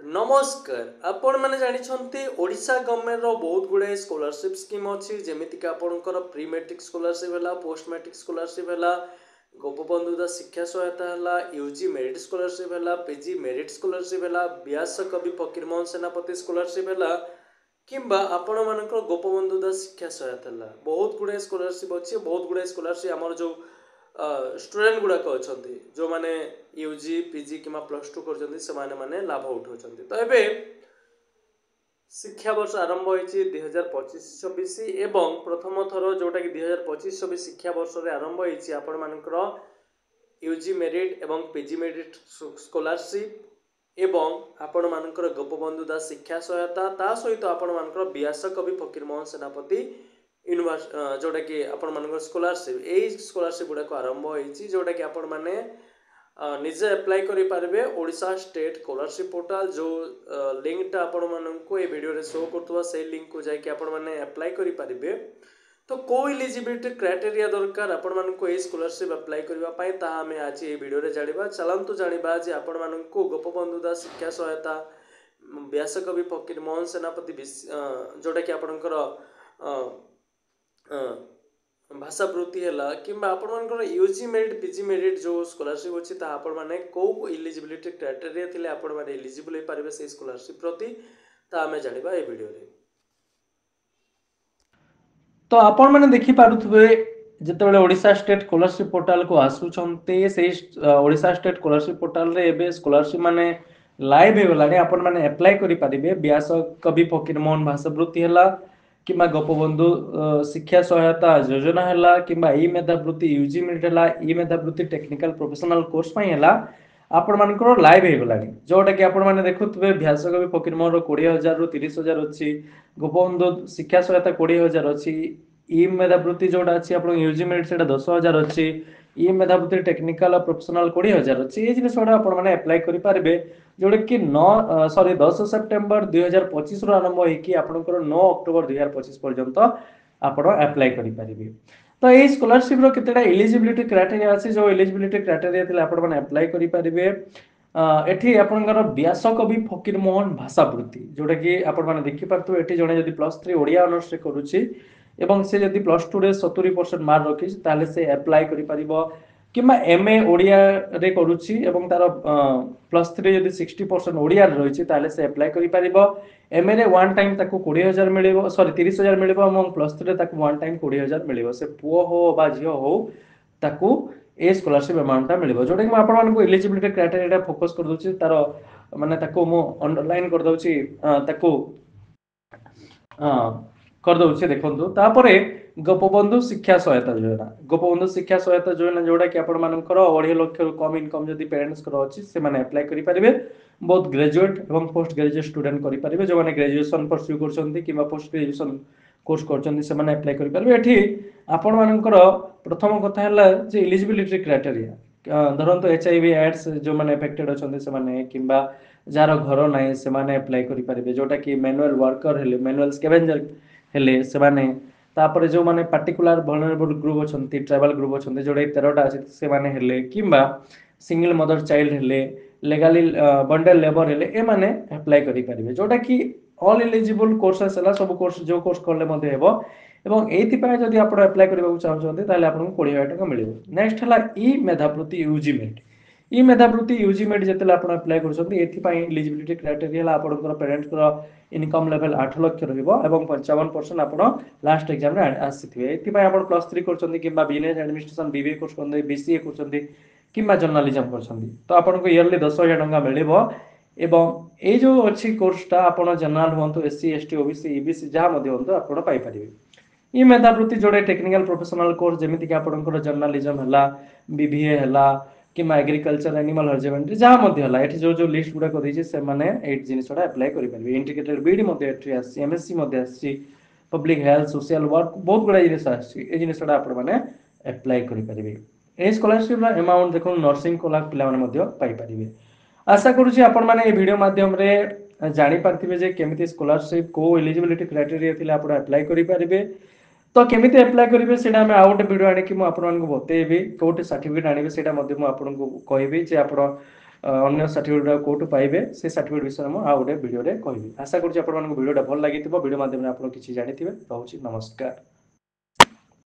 नमस्कार आपण मैंने जानी ओडिशा गवर्नमेंट रो बहुत गुड़े स्कॉलरशिप स्कीम अच्छी जमीक आपंकर प्री मेट्रिक स्कॉलरशिप है पोस्ट मेट्रिक स्कॉलरशिप है गोपबंधु शिक्षा सहायता है यूजी मेरिट स्कॉलरशिप है पीजी मेरिट स्कॉलरशिप है व्यास कवि फकीरमोहन सेनापति स्कॉलरशिप है किंबा आपण मानकर गोपबंधु शिक्षा सहायता है बहुत गुड़े स्कॉलरशिप अच्छी बहुत गुड़े स्कॉलरशिप आमर जो स्टूडेंट गुड़ाक अच्छा जो मैंने यूजी पीजी कि प्लस टू कर लाभ उठाऊँ तो ये शिक्षा वर्ष आरंभ होती 2025-26 एवं प्रथम थर जोटा कि 2025-26 शिक्षा वर्ष रे आरंभ होती आपण मानकर यूजी मेरिट एवं पीजी मेरिट स्कॉलरशिप एवं आपण मानकर गोपबंधु दास शिक्षा सहायता ता सहित आपण मानकर व्यास कवि फकीरमोहन सेनापति जोटा कि आपण मानकर स्कॉलरशिप यही स्कॉलरशिप गुड़ाक आरंभ होती जोटा कि आपण माने निजे अप्लाई करि पारबे ओडिशा स्टेट स्कॉलरशिप पोर्टल जो लिंकटा आपण माननको ए वीडियो रे शो करतवा से लिंक को जाके आपण माने अप्लाई करि पारबे तो को एलिजिबिलिटी क्राइटेरिया दरकार आपण माननको ए स्कॉलरशिप अप्लाई करबा पई ता हमें आज ए वीडियो रे जानिबा चलंतु जानिबा जे आपण माननको गोपबंधु दास शिक्षा सहायता व्यासकवि फकीरमोहन सेनापति जोटा कि आपणकर भाषा वृत्ति है कि आपण यूजी मेरिट पीजी मेरिट जो स्कॉलरशिप अच्छी आपण मैंने कौ एलिजिबिलिटी क्राइटेरिया थिले आपण मैंने एलिजिबल हो पारे से स्कॉलरशिप प्रति आम जाना ये वीडियो रे। तो आपण मैंने देखि पारुथबे जेतेबेले ओडिशा स्टेट स्कॉलरशिप पोर्टल को आसुचंते से ओडिशा स्टेट स्कॉलरशिप पोर्टल रे एबे स्कॉलरशिप माने लाइव हो गलानी आपण माने अप्लाई करि पारिबे व्यास कवि फकीरमोहन भाषा वृत्ति हला किंबा गोपबंधु शिक्षा सहायता योजना है कि मेधावृत्ति यूजी मेरिट है ई मेधावृत्ति टेक्निकल प्रोफेशनल कोर्स हला आपण मानकर लाइव हो गलानी जोटा कि आपण माने देखुथबे व्यासकवि फकीरमोहन 20,000 रु 30,000 अच्छी गोपबंधु शिक्षा सहायता 20,000 अच्छी ई मेधावृत्ति जोटा अच्छी आप यूजी मेरिट से 10,000 अच्छी ई मेधावृत्ति टेक्निकल प्रोफेशनल 20,000 अच्छी ये जिन गुड़ा अप्लाई करेंगे जोटा कि 10 सेप्टेम्बर 2025 आरंभ होकर 9 अक्टोबर 2025 पर्यंत आप अप्लाई करेंगे। तो ये स्कॉलरशिप रो केतेटा एलिजिबिलिटी क्राइटेरिया अच्छी जो एलिजिबिलिटी क्राइटेरिया थिले आपण माने अप्लाई करि पारिबे एठी आपनकर व्यास कवि फकीरमोहन भाषा वृत्ति जोटा कि आपण माने देखि पारथु एठी जणे जदि +3 ओडिया ऑनर्स रे करूची एवं से जदि +2 रे 70% मार्क रखी ताले से अप्लाई करि परिबो किमा एमए ओडिया रे करूची एवं तार +3 जदि 60% ओडिया रे रहिची ताले से अप्लाई करि परिबो एमए रे वन टाइम ताको 20,000 मिलिबो सॉरी 30,000 मिलिबो एवं +3 रे ताको वन टाइम 20,000 मिलिबो से पुओ हो बा झियो हो ताको ए स्कॉलरशिप अमाउंट ता मिलिबो जोटा कि म आपण मानको एलिजिबिलिटी क्राइटेरिया फोकस कर दोची तारो माने ताको मो अंडरलाइन कर दोची ताको कर दोची देखंतु तापरे गोपबंधु शिक्षा शिक्षा सहायता योजना जोड़ा कि आपण मानकर 2.5 लाख कम इनकम जदि पेरेंट्स कर अछि से माने अप्लाई करि परिबे बहुत ग्रेजुएट एवं पोस्ट ग्रेजुएट स्टूडेंट करि परिबे जो माने ग्रेजुएशन परस्यू करछन्ती किबा पोस्ट ग्रेजुएशन कोर्स करछन्ती से माने अप्लाई करि परिबे एठी आपण मानकर प्रथम कथा हला जे एलिजिबिलिटी क्राइटेरिया धरंतु एचआईवी एड्स जो माने अफेक्टेड अछन्ती से माने किबा जार घर नाही से माने अप्लाई करि परिबे जोटा कि मैनुअल वर्कर हेले मैनुअल स्कैवेंजर हेले से माने तापर जो माने पर्टिकुलर वल्नरेबल ग्रुप अछन्ती ट्राइबल ग्रुप अछन्ती जोडा 13टा अछि से माने हेले किबा सिंगल मदर चाइल्ड हेले लीगली बंडल लेबर हेले ए माने अप्लाई करि परिबे जोटा कि ऑल एलिजिबल कोर्सेस हला सब कोर्स जो कोर्स करले मध्ये हेबो एवं एथि पय जदि आपण अप्लाई करबा चाहछन्ती ताले आपन 20,000 टका मिलिबो। नेक्स्ट हला ई मेधावृत्ति यूजी मेरिट ई मेधावृत्ति यूजी मेरिट जतले आपण अप्लाई करछन्ती एथि पय एलिजिबिलिटी क्राइटेरिया हला आपनकर पेरेंट्स को इनकम लेवल 8 लाख रहिबो एवं 55% आपण लास्ट एग्जाम रे आसीथिबे एथि पय आपण +3 करछन्ती किबा बिजनेस एडमिनिस्ट्रेशन बीबीए कोर्स करछन्ती बीसीए करछन्ती किबा जर्नलिज्म करछन्ती तो आपण को इयरली 10,000 टका मिलिबो एवं ए जो अछि कोर्सटा आपण जनरल होंतु एससी एसटी ओबीसी ईबीसी जहा मध्ये होंतु आपण पाई परिबे। ई मेधावृत्ति जोड़े टेक्निकल प्रोफेशनल कोर्स जेमिति कि आपनकर जर्नलिज्म हला बीबीए हला किमा एग्रीकल्चर एनिमल हस्बेंडरी जहा मध्ये हला एठी जो जो लिस्ट गुडा करि से माने एट जिनिसटा अप्लाई करि परिबे इंटीग्रेटेड बीडी मध्ये एठी आसी एमएससी मध्ये आसी पब्लिक हेल्थ सोशल वर्क बहुत गुडा जिनिस आसी ए जिनिसटा आपण माने अप्लाई करि परिबे। ए स्कॉलरशिप रा अमाउंट देखो नर्सिंग कोला पिला माने मध्ये पाई परिबे। आशा करूची आपण माने ए वीडियो माध्यम रे जानि पारथिबे जे केमिति स्कॉलरशिप को एलिजिबिलिटी क्राइटेरिया थिले आपण अप्लाई करि परिबे तो केमिति अप्लाई करिवे सेटा हम आउट वीडियो आनी कि मु आपन को बतेबी कोटे सर्टिफिकेट आनीबे सेटा मध्ये मु आपन को कहबी जे आपण अन्य सर्टिफिकेट कोठु पाइबे से सर्टिफिकेट विषय में आ गोटे वीडियो रे कहबी। आशा करूँ आपण भिडियोटा भल लगी वीडियो माध्यम आप किसी जानी। रोचे नमस्कार।